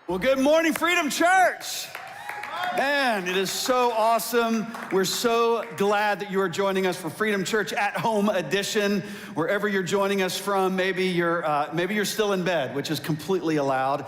Well, good morning, Freedom Church. Man, it is so awesome. We're so glad that you are joining us for Freedom Church at Home Edition. Wherever you're joining us from, maybe you're still in bed, which is completely allowed.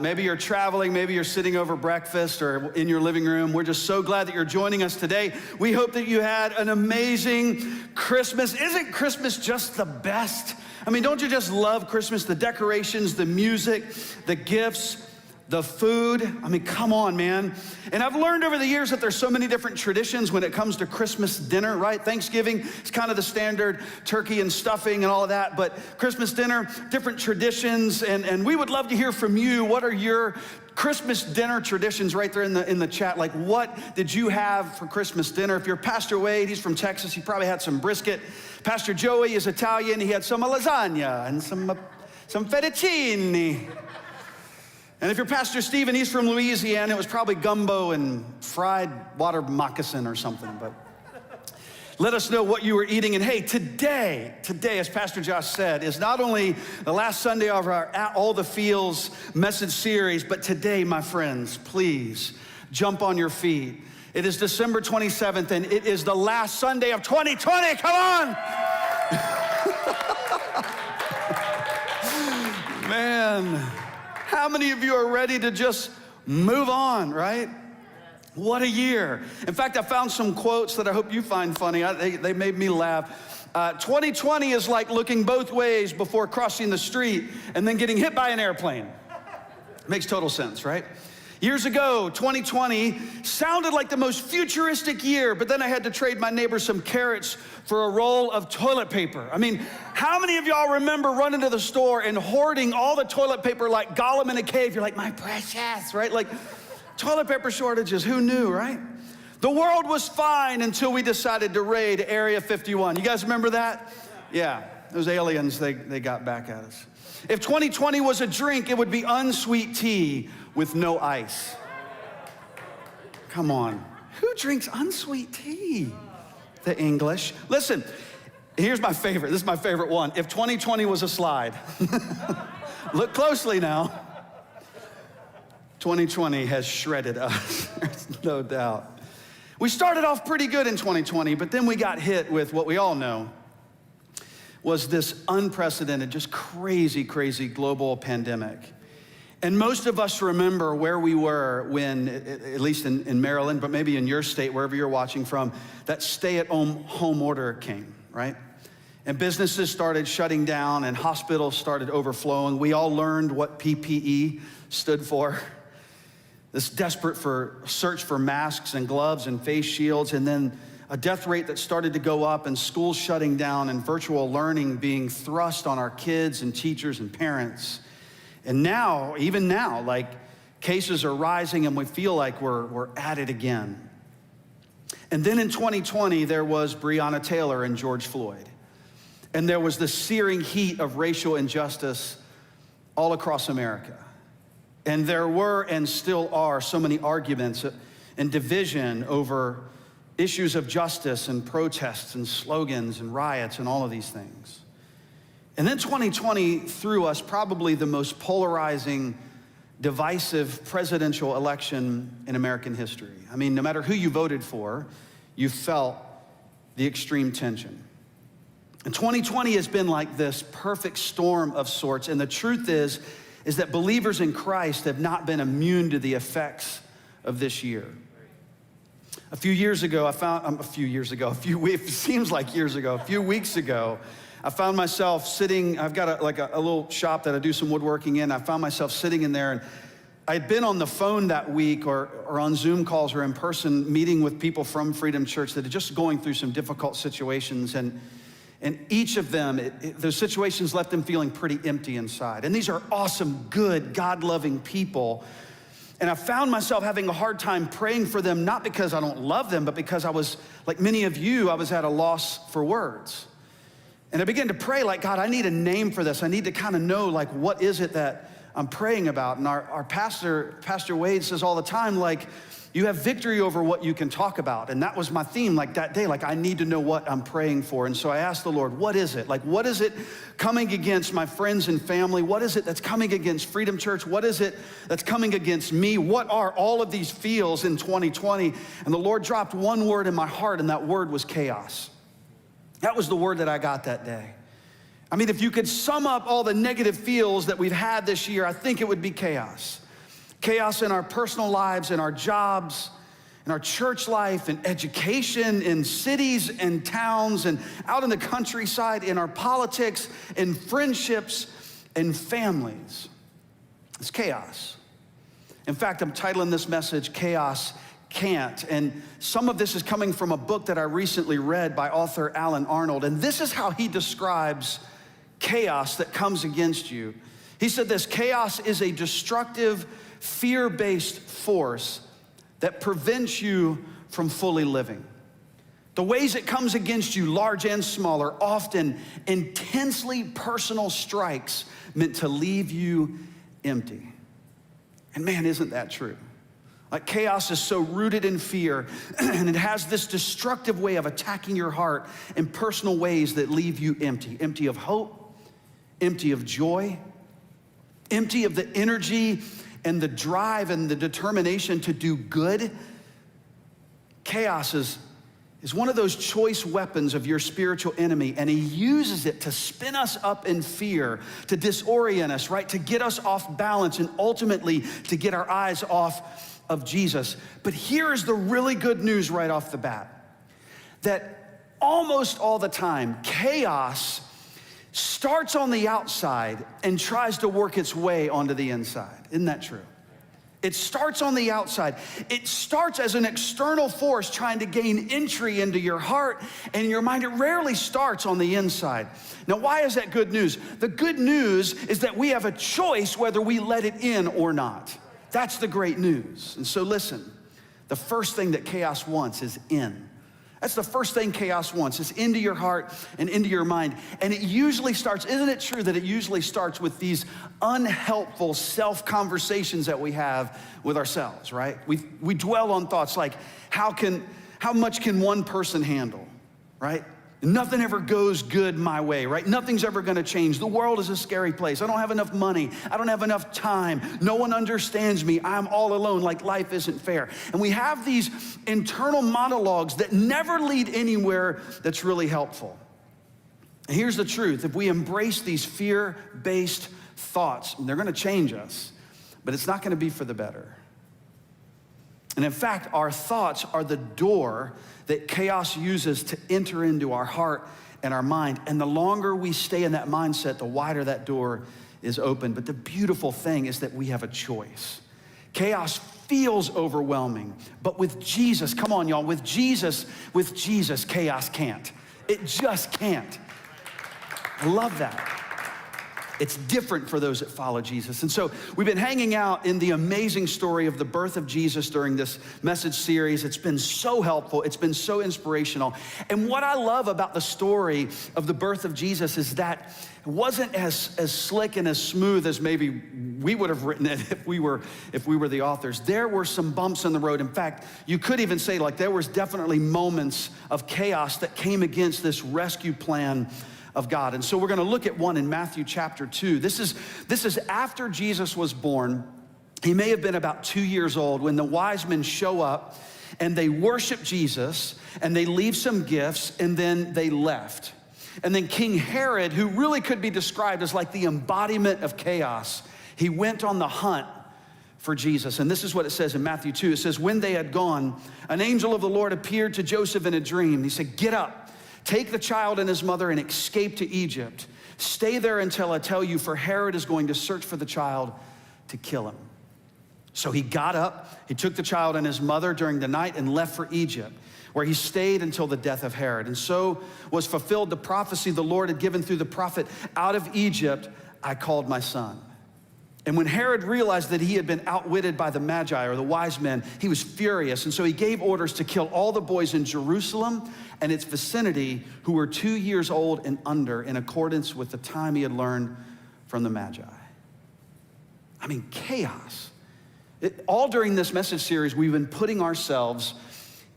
Maybe you're traveling, maybe you're sitting over breakfast or in your living room. We're just so glad that you're joining us today. We hope that you had an amazing Christmas. Isn't Christmas just the best? I mean, don't you just love Christmas? The decorations, the music, the gifts, the food. I mean, come on, man. And I've learned over the years that there's so many different traditions when it comes to Christmas dinner, right? Thanksgiving is kind of the standard turkey and stuffing and all of that, but Christmas dinner, different traditions, and we would love to hear from you. What are your Christmas dinner traditions right there in the chat? Like, what did you have for Christmas dinner? If you're Pastor Wade, he's from Texas, he probably had some brisket. Pastor Joey is Italian, he had some lasagna and some fettuccine. And if you're Pastor Stephen, he's from Louisiana, it was probably gumbo and fried water moccasin or something. But let us know what you were eating. And hey, today, as Pastor Josh said, is not only the last Sunday of our At All the Feels message series, but today, my friends, please jump on your feet. It is December 27th, and it is the last Sunday of 2020. Come on! Man. How many of you are ready to just move on, right? What a year. In fact, I found some quotes that I hope you find funny. They made me laugh. 2020 is like looking both ways before crossing the street and then getting hit by an airplane. Makes total sense, right? Years ago, 2020 sounded like the most futuristic year, but then I had to trade my neighbor some carrots for a roll of toilet paper. I mean, how many of y'all remember running to the store and hoarding all the toilet paper like Gollum in a cave? You're like, my precious, right? Like, toilet paper shortages, who knew, right? The world was fine until we decided to raid Area 51. You guys remember that? Yeah, those aliens, they got back at us. If 2020 was a drink, it would be unsweet tea with no ice. Come on. Who drinks unsweet tea? The English. Listen, here's my favorite. This is my favorite one. If 2020 was a slide. Look closely now. 2020 has shredded us. There's no doubt. We started off pretty good in 2020, but then we got hit with what we all know was this unprecedented, just crazy, crazy global pandemic. And most of us remember where we were when, at least in Maryland, but maybe in your state, wherever you're watching from, that stay-at-home order came, right? And businesses started shutting down and hospitals started overflowing. We all learned what PPE stood for. This desperate search for masks and gloves and face shields, and then a death rate that started to go up and schools shutting down and virtual learning being thrust on our kids and teachers and parents. And now, even now, like, cases are rising and we feel like we're at it again. And then in 2020, there was Breonna Taylor and George Floyd. And there was the searing heat of racial injustice all across America. And there were and still are so many arguments and division over issues of justice and protests and slogans and riots and all of these things. And then 2020 threw us probably the most polarizing, divisive presidential election in American history. I mean, no matter who you voted for, you felt the extreme tension. And 2020 has been like this perfect storm of sorts. And the truth is that believers in Christ have not been immune to the effects of this year. A few weeks ago, I found myself sitting, I've got a little shop that I do some woodworking in. I found myself sitting in there, and I'd been on the phone that week or on Zoom calls or in person meeting with people from Freedom Church that are just going through some difficult situations. And each of them, those situations left them feeling pretty empty inside. And these are awesome, good, God-loving people. And I found myself having a hard time praying for them, not because I don't love them, but because I was, like many of you, I was at a loss for words. And I began to pray like, God, I need a name for this. I need to kind of know, like, what is it that I'm praying about? And our pastor, Pastor Wade, says all the time, like, you have victory over what you can talk about. And that was my theme, like that day, like I need to know what I'm praying for. And so I asked the Lord, what is it? Like, what is it coming against my friends and family? What is it that's coming against Freedom Church? What is it that's coming against me? What are all of these feels in 2020? And the Lord dropped one word in my heart, and that word was chaos. That was the word that I got that day. I mean, if you could sum up all the negative feels that we've had this year, I think it would be chaos. Chaos in our personal lives, in our jobs, in our church life, in education, in cities and towns, and out in the countryside, in our politics, in friendships, and families. It's chaos. In fact, I'm titling this message, Chaos Can't. And some of this is coming from a book that I recently read by author Alan Arnold. And this is how he describes chaos that comes against you. He said this: chaos is a destructive, fear-based force that prevents you from fully living. The ways it comes against you, large and small, are often intensely personal strikes meant to leave you empty. And man, isn't that true? Like, chaos is so rooted in fear, and it has this destructive way of attacking your heart in personal ways that leave you empty. Empty of hope, empty of joy, empty of the energy and the drive and the determination to do good. Chaos is one of those choice weapons of your spiritual enemy, and he uses it to spin us up in fear, to disorient us, right? To get us off balance, and ultimately to get our eyes off of Jesus. But here's the really good news right off the bat, that almost all the time, chaos starts on the outside and tries to work its way onto the inside. Isn't that true? It starts on the outside. It starts as an external force trying to gain entry into your heart and your mind. It rarely starts on the inside. Now, why is that good news? The good news is that we have a choice whether we let it in or not. That's the great news. And so listen, the first thing that chaos wants is in. That's the first thing chaos wants, is into your heart and into your mind. And it usually starts, isn't it true that it usually starts with these unhelpful self-conversations that we have with ourselves, right? We dwell on thoughts like, how much can one person handle, right? Nothing ever goes good my way, right? Nothing's ever gonna change. The world is a scary place. I don't have enough money. I don't have enough time. No one understands me. I'm all alone, like life isn't fair. And we have these internal monologues that never lead anywhere that's really helpful. And here's the truth. If we embrace these fear-based thoughts, they're gonna change us, but it's not gonna be for the better. And in fact, our thoughts are the door that chaos uses to enter into our heart and our mind. And the longer we stay in that mindset, the wider that door is open. But the beautiful thing is that we have a choice. Chaos feels overwhelming, but with Jesus, come on y'all, with Jesus, chaos can't. It just can't. I love that. It's different for those that follow Jesus. And so we've been hanging out in the amazing story of the birth of Jesus during this message series. It's been so helpful. It's been so inspirational. And what I love about the story of the birth of Jesus is that it wasn't as slick and as smooth as maybe we would have written it if we were the authors. There were some bumps in the road. In fact, you could even say like there was definitely moments of chaos that came against this rescue plan of God. And so we're gonna look at one in Matthew chapter 2. This is after Jesus was born. He may have been about 2 years old when the wise men show up and they worship Jesus and they leave some gifts and then they left. And then King Herod, who really could be described as like the embodiment of chaos, he went on the hunt for Jesus. And this is what it says in Matthew 2. It says, when they had gone, an angel of the Lord appeared to Joseph in a dream. He said, get up. Take the child and his mother and escape to Egypt. Stay there until I tell you, for Herod is going to search for the child to kill him. So he got up, he took the child and his mother during the night and left for Egypt, where he stayed until the death of Herod. And so was fulfilled the prophecy the Lord had given through the prophet, out of Egypt I called my son. And when Herod realized that he had been outwitted by the Magi, or the wise men, he was furious. And so he gave orders to kill all the boys in Jerusalem and its vicinity who were 2 years old and under, in accordance with the time he had learned from the Magi. I mean, chaos. All during this message series, we've been putting ourselves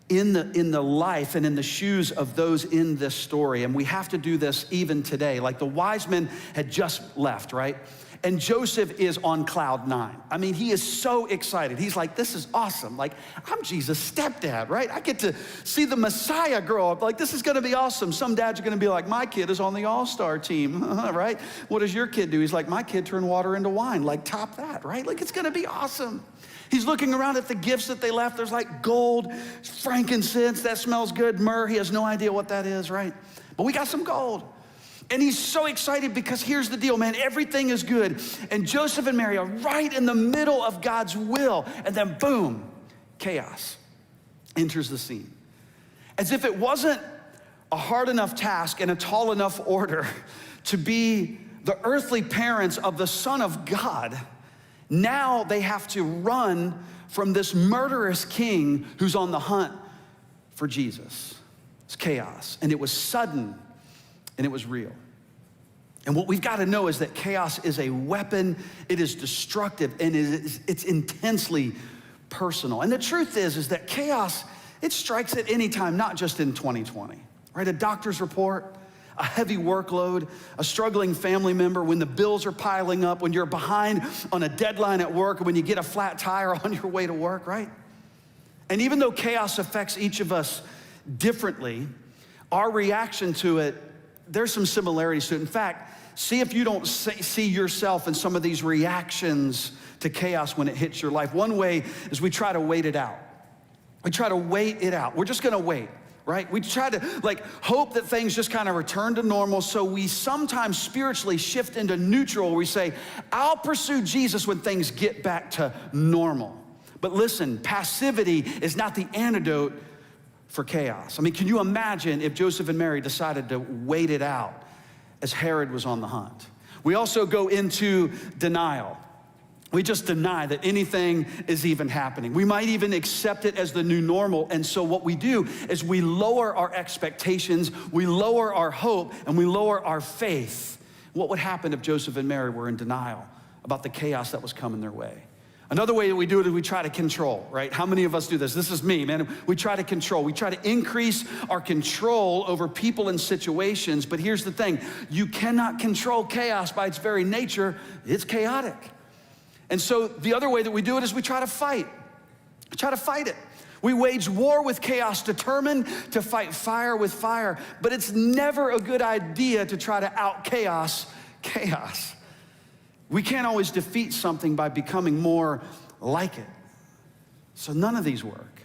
in the life and in the shoes of those in this story. And we have to do this even today. Like the wise men had just left, right? And Joseph is on cloud 9. I mean, he is so excited. He's like, this is awesome. Like, I'm Jesus' stepdad, right? I get to see the Messiah grow up. Like, this is gonna be awesome. Some dads are gonna be like, my kid is on the all-star team, right? What does your kid do? He's like, my kid turned water into wine. Like, top that, right? Like, it's gonna be awesome. He's looking around at the gifts that they left. There's like gold, frankincense, that smells good, myrrh. He has no idea what that is, right? But we got some gold. And he's so excited because here's the deal, man, everything is good. And Joseph and Mary are right in the middle of God's will. And then boom, chaos enters the scene. As if it wasn't a hard enough task and a tall enough order to be the earthly parents of the Son of God, now they have to run from this murderous king who's on the hunt for Jesus. It's chaos, and it was sudden, and it was real. And what we've got to know is that chaos is a weapon, it is destructive, and it's intensely personal. And the truth is that chaos, it strikes at any time, not just in 2020, right? A doctor's report, a heavy workload, a struggling family member, when the bills are piling up, when you're behind on a deadline at work, or when you get a flat tire on your way to work, right? And even though chaos affects each of us differently, our reaction to it, there's some similarities to it. In fact, see if you don't see yourself in some of these reactions to chaos when it hits your life. One way is we try to wait it out. We try to wait it out. We're just gonna wait, right? We try to hope that things just kind of return to normal, so we sometimes spiritually shift into neutral, where we say, I'll pursue Jesus when things get back to normal. But listen, passivity is not the antidote for chaos. I mean, can you imagine if Joseph and Mary decided to wait it out as Herod was on the hunt? We also go into denial. We just deny that anything is even happening. We might even accept it as the new normal. And so what we do is we lower our expectations, we lower our hope, and we lower our faith. What would happen if Joseph and Mary were in denial about the chaos that was coming their way? Another way that we do it is we try to control, right? How many of us do this? This is me, man. We try to control. We try to increase our control over people and situations. But here's the thing. You cannot control chaos by its very nature. It's chaotic. And so the other way that we do it is we try to fight. We try to fight it. We wage war with chaos, determined to fight fire with fire. But it's never a good idea to try to out-chaos chaos. We can't always defeat something by becoming more like it. So none of these work.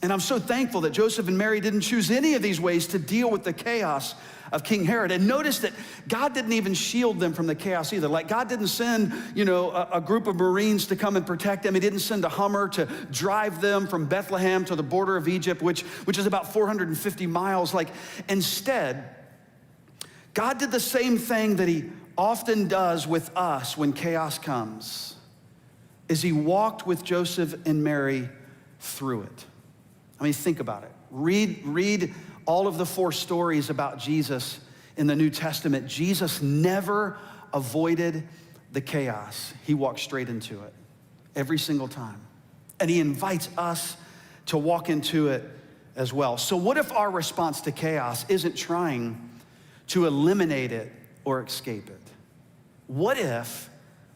And I'm so thankful that Joseph and Mary didn't choose any of these ways to deal with the chaos of King Herod. And notice that God didn't even shield them from the chaos either. Like, God didn't send, a group of Marines to come and protect them. He didn't send a Hummer to drive them from Bethlehem to the border of Egypt, which is about 450 miles. Instead, God did the same thing that he often does with us when chaos comes, is he walked with Joseph and Mary through it. I mean, think about it. Read all of the 4 stories about Jesus in the New Testament. Jesus never avoided the chaos. He walked straight into it every single time. And he invites us to walk into it as well. So what if our response to chaos isn't trying to eliminate it or escape it? What if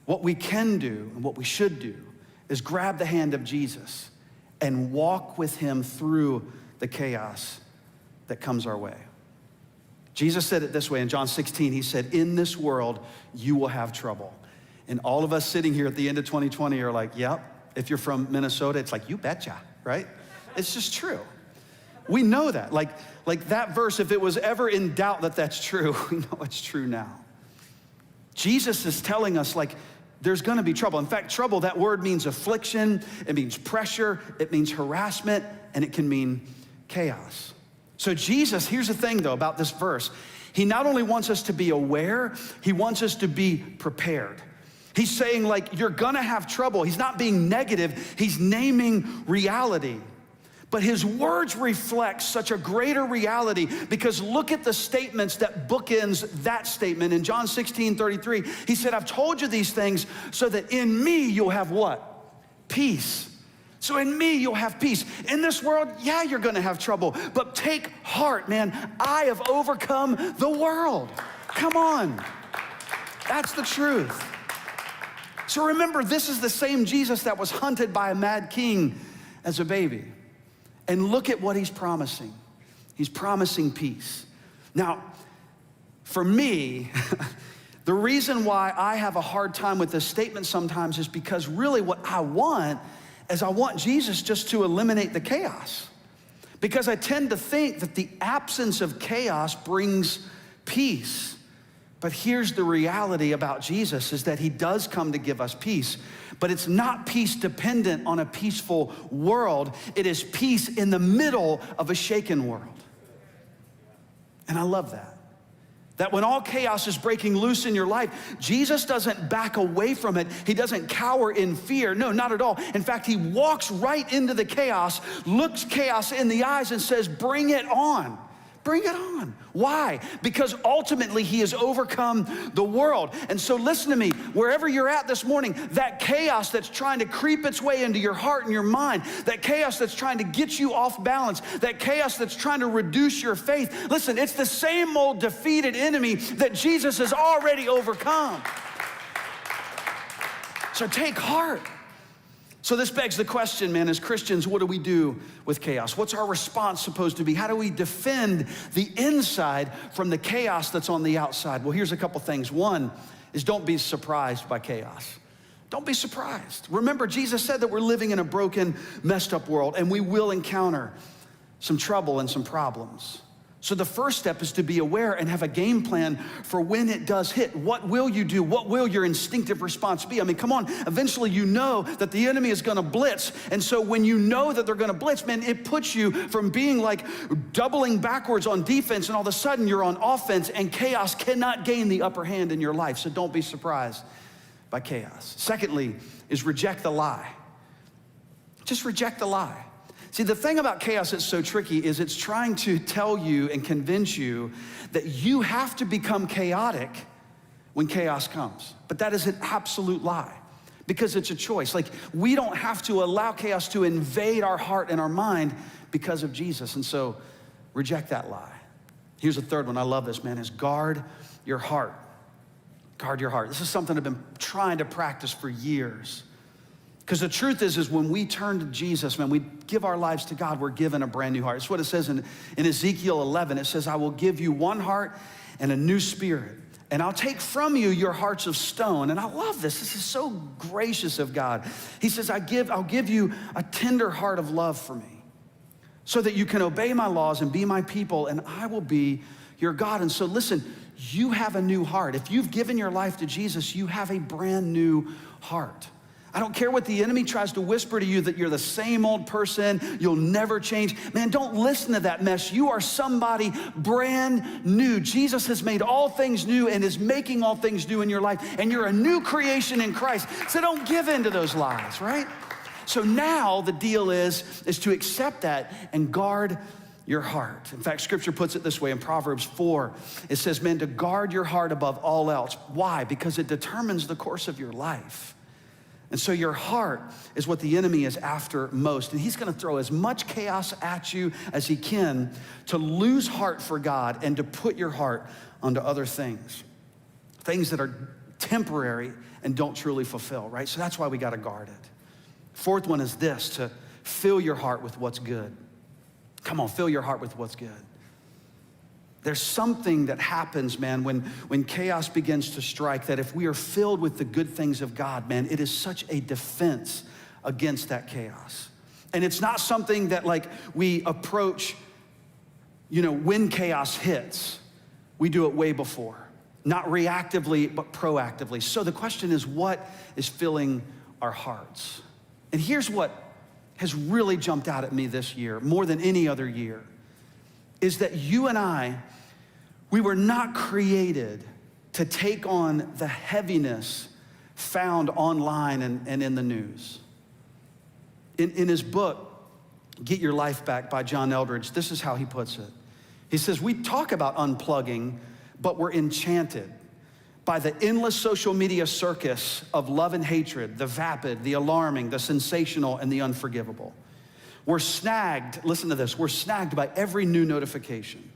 what we can do and what we should do is grab the hand of Jesus and walk with him through the chaos that comes our way? Jesus said it this way in John 16. He said, in this world, you will have trouble. And all of us sitting here at the end of 2020 are like, yep. If you're from Minnesota, it's like, you betcha, right? It's just true. We know that. Like that verse, if it was ever in doubt that that's true, we know it's true now. Jesus is telling us, there's gonna be trouble. In fact, trouble, that word means affliction, it means pressure, it means harassment, and it can mean chaos. So Jesus, here's the thing though about this verse. He not only wants us to be aware, he wants us to be prepared. He's saying you're gonna have trouble. He's not being negative, he's naming reality. But his words reflect such a greater reality, because look at the statements that bookends that statement. In John 16:33, he said, I've told you these things so that in me you'll have what? peace. So in me, you'll have peace. In this world, yeah, you're gonna have trouble, but take heart, man. I have overcome the world. Come on. That's the truth. So remember, this is the same Jesus that was hunted by a mad king as a baby. And look at what he's promising. He's promising peace. Now, for me, the reason why I have a hard time with this statement sometimes is because really what I want is I want Jesus just to eliminate the chaos. Because I tend to think that the absence of chaos brings peace. But here's the reality about Jesus is that he does come to give us peace, but it's not peace dependent on a peaceful world. It is peace in the middle of a shaken world. And I love that. That when all chaos is breaking loose in your life, Jesus doesn't back away from it. He doesn't cower in fear. No, not at all. In fact, he walks right into the chaos, looks chaos in the eyes and says, bring it on. Bring it on. Why? Because ultimately he has overcome the world. And so listen to me, wherever you're at this morning, that chaos that's trying to creep its way into your heart and your mind, that chaos that's trying to get you off balance, that chaos that's trying to reduce your faith, listen, it's the same old defeated enemy that Jesus has already overcome. So take heart. So this begs the question, man, as Christians, what do we do with chaos? What's our response supposed to be? How do we defend the inside from the chaos that's on the outside? Well, here's a couple things. One is don't be surprised by chaos. Don't be surprised. Remember, Jesus said that we're living in a broken, messed up world, and we will encounter some trouble and some problems. So the first step is to be aware and have a game plan for when it does hit. What will you do? What will your instinctive response be? I mean, come on, eventually you know that the enemy is gonna blitz. And so when you know that they're gonna blitz, man, it puts you from being like doubling backwards on defense and all of a sudden you're on offense and chaos cannot gain the upper hand in your life. So don't be surprised by chaos. Secondly is reject the lie. Just reject the lie. See, the thing about chaos that's so tricky is it's trying to tell you and convince you that you have to become chaotic when chaos comes. But that is an absolute lie because it's a choice. Like, we don't have to allow chaos to invade our heart and our mind because of Jesus. And so reject that lie. Here's a third one. I love this, man, is guard your heart. Guard your heart. This is something I've been trying to practice for years. Because the truth is when we turn to Jesus, man, we give our lives to God, we're given a brand new heart. It's what it says in Ezekiel 11. It says, I will give you one heart and a new spirit, and I'll take from you your hearts of stone. And I love this. This is so gracious of God. He says, I'll give you a tender heart of love for me so that you can obey my laws and be my people, and I will be your God. And so listen, you have a new heart. If you've given your life to Jesus, you have a brand new heart. I don't care what the enemy tries to whisper to you that you're the same old person, you'll never change. Man, don't listen to that mess. You are somebody brand new. Jesus has made all things new and is making all things new in your life, and you're a new creation in Christ. So don't give in to those lies, right? So now the deal is to accept that and guard your heart. In fact, Scripture puts it this way in Proverbs 4. It says, man, to guard your heart above all else. Why? Because it determines the course of your life. And so your heart is what the enemy is after most. And he's gonna throw as much chaos at you as he can to lose heart for God and to put your heart onto other things. Things that are temporary and don't truly fulfill, right? So that's why we gotta guard it. Fourth one is this, to fill your heart with what's good. Come on, fill your heart with what's good. There's something that happens, man, when chaos begins to strike, that if we are filled with the good things of God, man, it is such a defense against that chaos. And it's not something that like we approach, when chaos hits. We do it way before. Not reactively, but proactively. So the question is, what is filling our hearts? And here's what has really jumped out at me this year, more than any other year, is that you and I, we were not created to take on the heaviness found online and in the news. In his book, Get Your Life Back by John Eldredge, this is how he puts it. He says, we talk about unplugging, but we're enchanted by the endless social media circus of love and hatred, the vapid, the alarming, the sensational, and the unforgivable. We're snagged, listen to this, we're snagged by every new notification.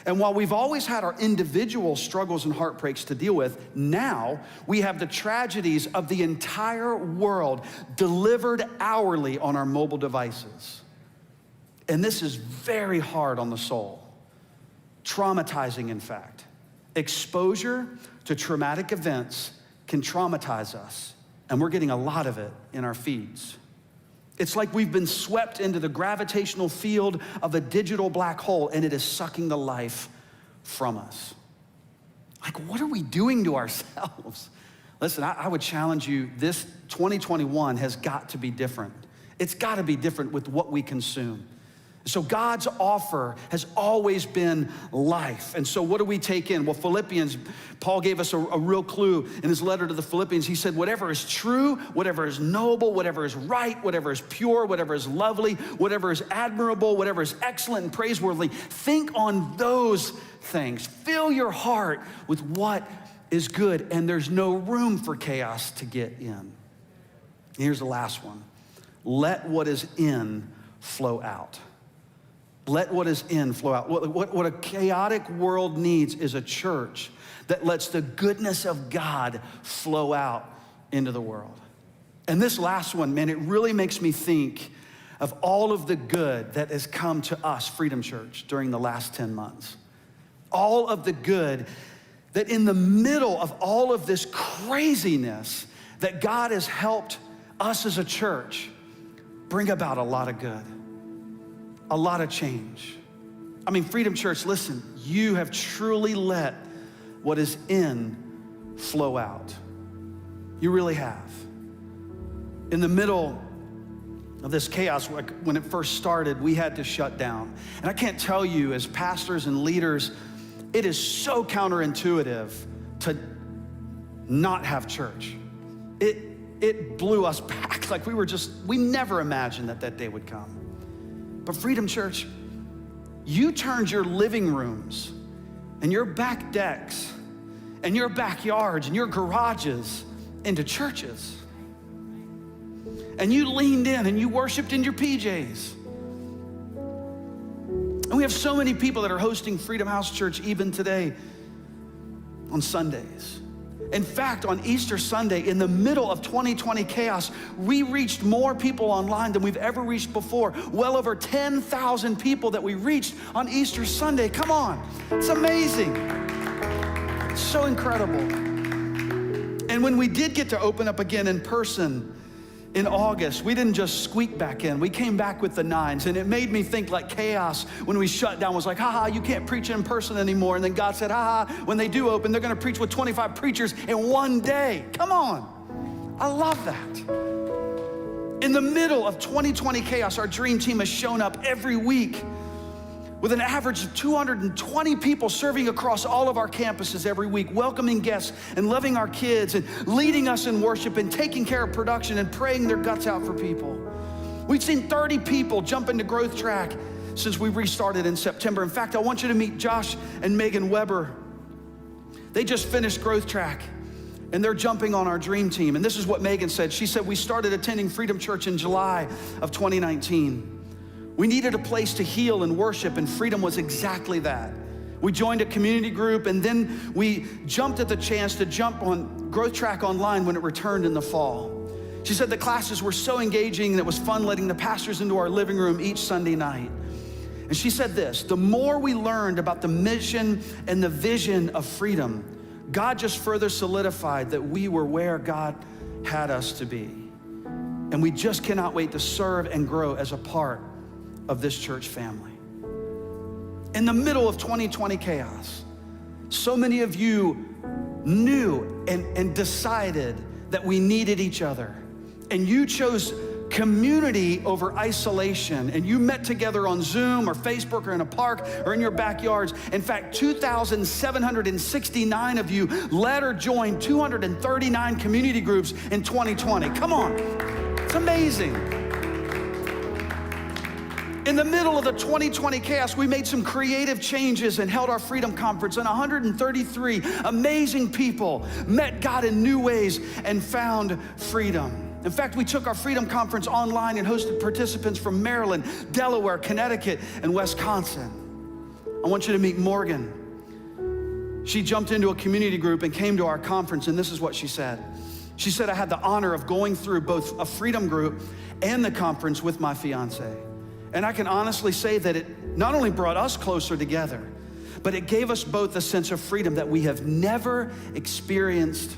And while we've always had our individual struggles and heartbreaks to deal with, now we have the tragedies of the entire world delivered hourly on our mobile devices. And this is very hard on the soul, traumatizing in fact. Exposure to traumatic events can traumatize us, and we're getting a lot of it in our feeds. It's like we've been swept into the gravitational field of a digital black hole, and it is sucking the life from us. Like, what are we doing to ourselves? Listen, I would challenge you, this 2021 has got to be different. It's got to be different with what we consume. So God's offer has always been life. And so what do we take in? Well, Philippians, Paul gave us a real clue in his letter to the Philippians. He said, whatever is true, whatever is noble, whatever is right, whatever is pure, whatever is lovely, whatever is admirable, whatever is excellent and praiseworthy, think on those things. Fill your heart with what is good, and there's no room for chaos to get in. Here's the last one. Let what is in flow out. Let what is in flow out. What a chaotic world needs is a church that lets the goodness of God flow out into the world. And this last one, man, it really makes me think of all of the good that has come to us, Freedom Church, during the last 10 months. All of the good that in the middle of all of this craziness that God has helped us as a church bring about a lot of good. A lot of change. I mean, Freedom Church, listen, you have truly let what is in flow out. You really have. In the middle of this chaos, when it first started, we had to shut down. And I can't tell you, as pastors and leaders, it is so counterintuitive to not have church. It blew us back. Like we never imagined that day would come. But Freedom Church, you turned your living rooms and your back decks and your backyards and your garages into churches. And you leaned in and you worshiped in your PJs. And we have so many people that are hosting Freedom House Church even today on Sundays. In fact, on Easter Sunday, in the middle of 2020 chaos, we reached more people online than we've ever reached before. Well over 10,000 people that we reached on Easter Sunday. Come on, it's amazing. It's so incredible. And when we did get to open up again in person in August, we didn't just squeak back in. We came back with the nines, and it made me think like chaos when we shut down was like, haha, you can't preach in person anymore. And then God said, haha, when they do open, they're gonna preach with 25 preachers in one day. Come on, I love that. In the middle of 2020 chaos, our dream team has shown up every week with an average of 220 people serving across all of our campuses every week, welcoming guests and loving our kids and leading us in worship and taking care of production and praying their guts out for people. We've seen 30 people jump into Growth Track since we restarted in September. In fact, I want you to meet Josh and Megan Weber. They just finished Growth Track and they're jumping on our dream team. And this is what Megan said. She said, we started attending Freedom Church in July of 2019. We needed a place to heal and worship, and Freedom was exactly that. We joined a community group, and then we jumped at the chance to jump on Growth Track Online when it returned in the fall. She said the classes were so engaging, and it was fun letting the pastors into our living room each Sunday night. And she said this, the more we learned about the mission and the vision of Freedom, God just further solidified that we were where God had us to be. And we just cannot wait to serve and grow as a part of this church family. In the middle of 2020 chaos, so many of you knew and decided that we needed each other. And you chose community over isolation. And you met together on Zoom or Facebook or in a park or in your backyards. In fact, 2,769 of you led or joined 239 community groups in 2020. Come on, it's amazing. In the middle of the 2020 chaos, we made some creative changes and held our Freedom Conference, and 133 amazing people met God in new ways and found freedom. In fact, we took our Freedom Conference online and hosted participants from Maryland, Delaware, Connecticut, and Wisconsin. I want you to meet Morgan. She jumped into a community group and came to our conference, and this is what she said. She said, I had the honor of going through both a freedom group and the conference with my fiance. And I can honestly say that it not only brought us closer together, but it gave us both a sense of freedom that we have never experienced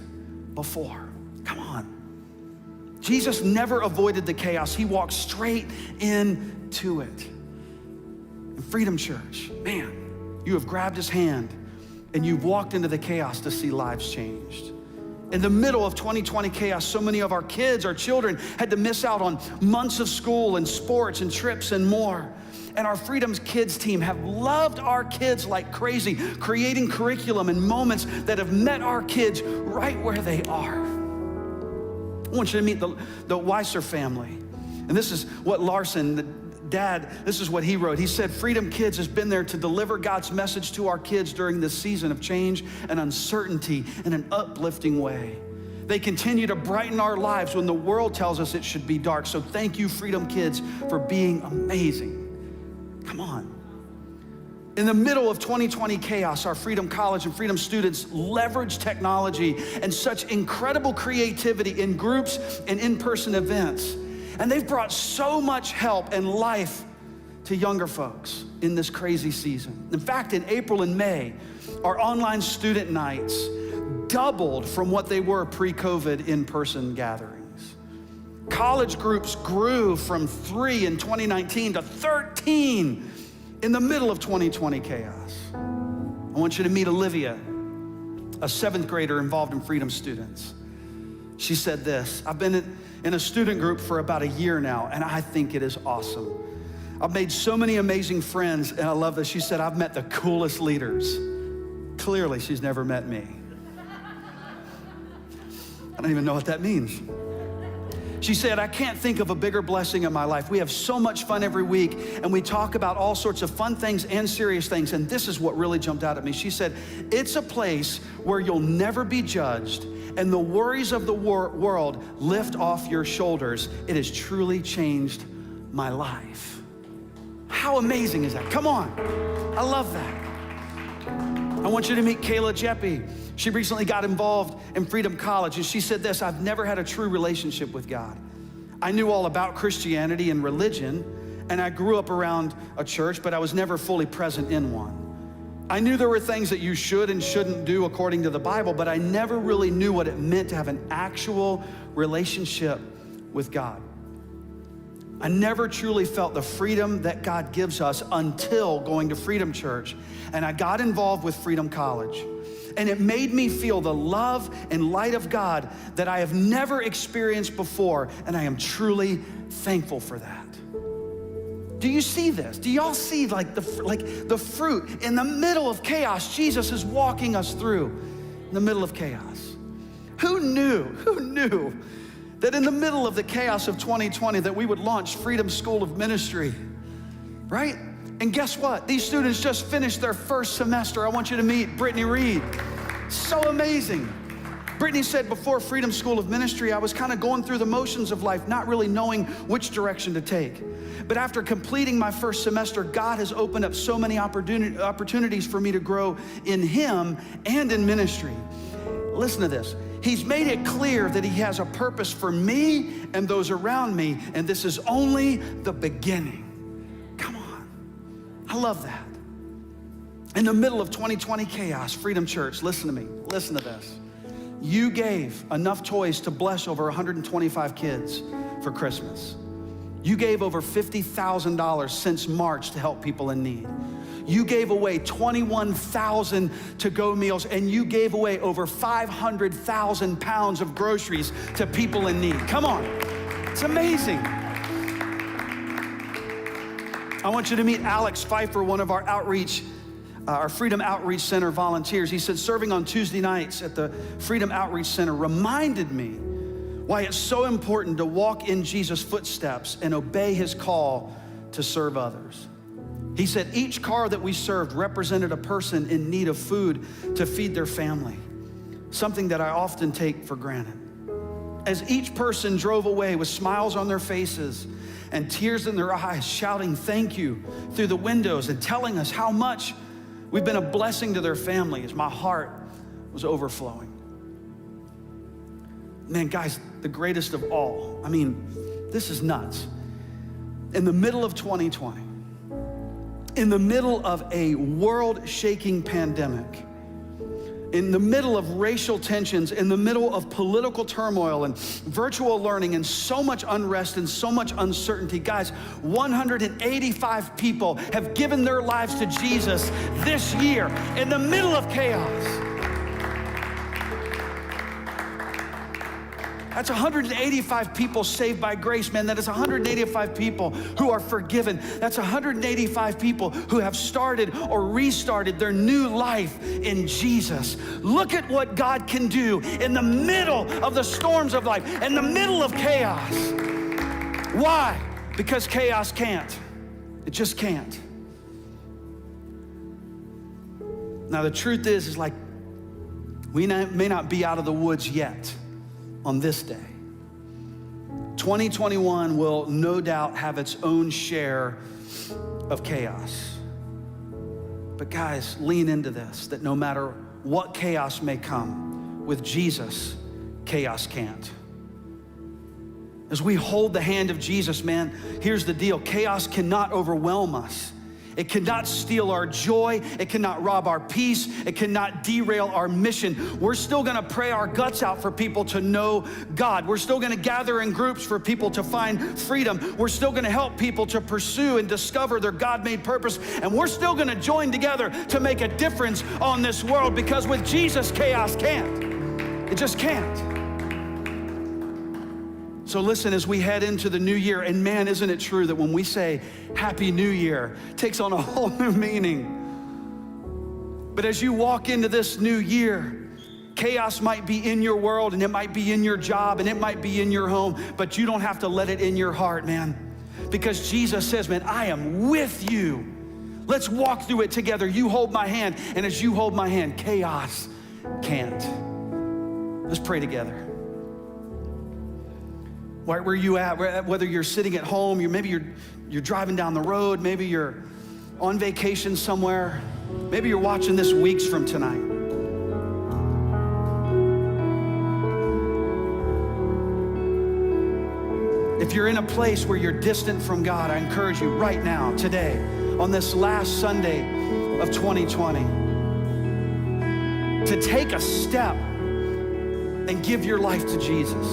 before. Come on. Jesus never avoided the chaos. He walked straight into it. And Freedom Church, man, you have grabbed his hand and you've walked into the chaos to see lives changed. In the middle of 2020 chaos, so many of our kids, our children, had to miss out on months of school and sports and trips and more. And our Freedom's Kids team have loved our kids like crazy, creating curriculum and moments that have met our kids right where they are. I want you to meet the Weiser family. And this is what Larson, the dad, this is what he wrote. He said, Freedom Kids has been there to deliver God's message to our kids during this season of change and uncertainty in an uplifting way. They continue to brighten our lives when the world tells us it should be dark. So thank you, Freedom Kids, for being amazing. Come on. In the middle of 2020 chaos, our Freedom College and Freedom students leveraged technology and such incredible creativity in groups and in-person events. And they've brought so much help and life to younger folks in this crazy season. In fact, in April and May, our online student nights doubled from what they were pre-COVID in-person gatherings. College groups grew from 3 in 2019 to 13 in the middle of 2020 chaos. I want you to meet Olivia, a 7th grader involved in Freedom Students. She said this, I've been in a student group for about a year now, and I think it is awesome. I've made so many amazing friends, and I love this. She said, I've met the coolest leaders. Clearly, she's never met me. I don't even know what that means. She said, I can't think of a bigger blessing in my life. We have so much fun every week, and we talk about all sorts of fun things and serious things, and this is what really jumped out at me. She said, it's a place where you'll never be judged, and the worries of the world lift off your shoulders. It has truly changed my life. How amazing is that? Come on, I love that. I want you to meet Kayla Jeppy. She recently got involved in Freedom College, and she said this, I've never had a true relationship with God. I knew all about Christianity and religion, and I grew up around a church, but I was never fully present in one. I knew there were things that you should and shouldn't do according to the Bible, but I never really knew what it meant to have an actual relationship with God. I never truly felt the freedom that God gives us until going to Freedom Church, and I got involved with Freedom College. And it made me feel the love and light of God that I have never experienced before, and I am truly thankful for that. Do you see this? Do y'all see like the fruit in the middle of chaos? Jesus is walking us through in the middle of chaos. Who knew that in the middle of the chaos of 2020 that we would launch Freedom School of Ministry, right? And guess what? These students just finished their first semester. I want you to meet Brittany Reed. So amazing. Brittany said, before Freedom School of Ministry, I was kind of going through the motions of life, not really knowing which direction to take. But after completing my first semester, God has opened up so many opportunities for me to grow in Him and in ministry. Listen to this. He's made it clear that He has a purpose for me and those around me, and this is only the beginning. Come on. I love that. In the middle of 2020 chaos, Freedom Church, listen to me, listen to this. You gave enough toys to bless over 125 kids for Christmas. You gave over $50,000 since March to help people in need. You gave away 21,000 to-go meals, and you gave away over 500,000 pounds of groceries to people in need. Come on, it's amazing. I want you to meet Alex Pfeiffer, one of our Freedom Outreach Center volunteers. He said, serving on Tuesday nights at the Freedom Outreach Center reminded me why it's so important to walk in Jesus' footsteps and obey His call to serve others. He said each car that we served represented a person in need of food to feed their family, something that I often take for granted. As each person drove away with smiles on their faces and tears in their eyes, shouting thank you through the windows and telling us how much we've been a blessing to their families, my heart was overflowing. Man, guys, the greatest of all, I mean, this is nuts. In the middle of 2020, in the middle of a world-shaking pandemic, in the middle of racial tensions, in the middle of political turmoil and virtual learning and so much unrest and so much uncertainty, guys, 185 people have given their lives to Jesus this year in the middle of chaos. That's 185 people saved by grace, man. That is 185 people who are forgiven. That's 185 people who have started or restarted their new life in Jesus. Look at what God can do in the middle of the storms of life, in the middle of chaos. Why? Because chaos can't. It just can't. Now, the truth is like, we may not be out of the woods yet. On this day, 2021 will no doubt have its own share of chaos. But guys, lean into this, that no matter what chaos may come, with Jesus, chaos can't. As we hold the hand of Jesus, man, here's the deal. Chaos cannot overwhelm us. It cannot steal our joy. It cannot rob our peace. It cannot derail our mission. We're still gonna pray our guts out for people to know God. We're still gonna gather in groups for people to find freedom. We're still gonna help people to pursue and discover their God-made purpose. And we're still gonna join together to make a difference on this world, because with Jesus, chaos can't. It just can't. So listen, as we head into the new year, and man, isn't it true that when we say Happy New Year, it takes on a whole new meaning. But as you walk into this new year, chaos might be in your world, and it might be in your job, and it might be in your home, but you don't have to let it in your heart, man. Because Jesus says, man, I am with you. Let's walk through it together. You hold my hand, and as you hold my hand, chaos can't. Let's pray together. Right where you at, whether you're sitting at home, maybe you're driving down the road, maybe you're on vacation somewhere, maybe you're watching this weeks from tonight. If you're in a place where you're distant from God, I encourage you right now, today, on this last Sunday of 2020, to take a step and give your life to Jesus.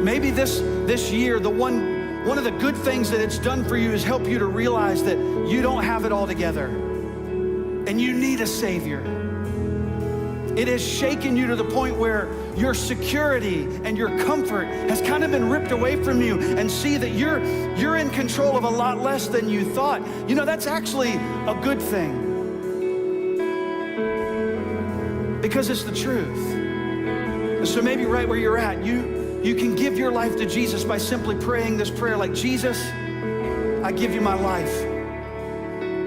Maybe this year, one of the good things that it's done for you is help you to realize that you don't have it all together and you need a Savior. It has shaken you to the point where your security and your comfort has kind of been ripped away from you, and see that you're in control of a lot less than you thought. You know, that's actually a good thing, because it's the truth. And so maybe right where you're at, you can give your life to Jesus by simply praying this prayer like, Jesus, I give you my life.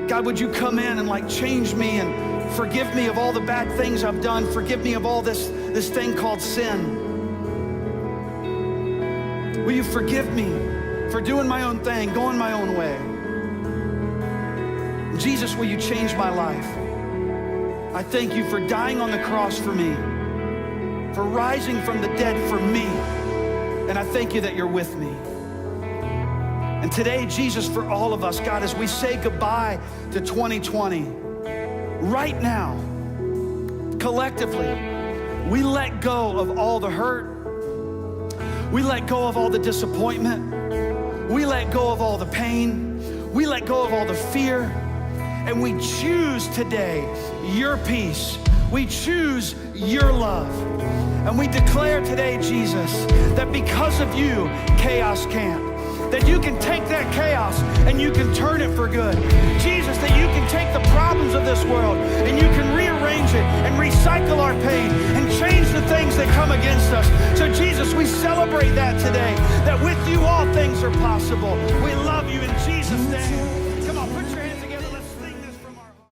God, would you come in and like change me and forgive me of all the bad things I've done. Forgive me of all this thing called sin. Will you forgive me for doing my own thing, going my own way? Jesus, will you change my life? I thank you for dying on the cross for me, for rising from the dead for me. And I thank you that you're with me. And today, Jesus, for all of us, God, as we say goodbye to 2020, right now, collectively, we let go of all the hurt. We let go of all the disappointment. We let go of all the pain. We let go of all the fear. And we choose today your peace. We choose your love. And we declare today, Jesus, that because of you, chaos can't. that you can take that chaos and you can turn it for good. Jesus, that you can take the problems of this world and you can rearrange it and recycle our pain and change the things that come against us. So Jesus, we celebrate that today, that with you all things are possible. We love you in Jesus' name.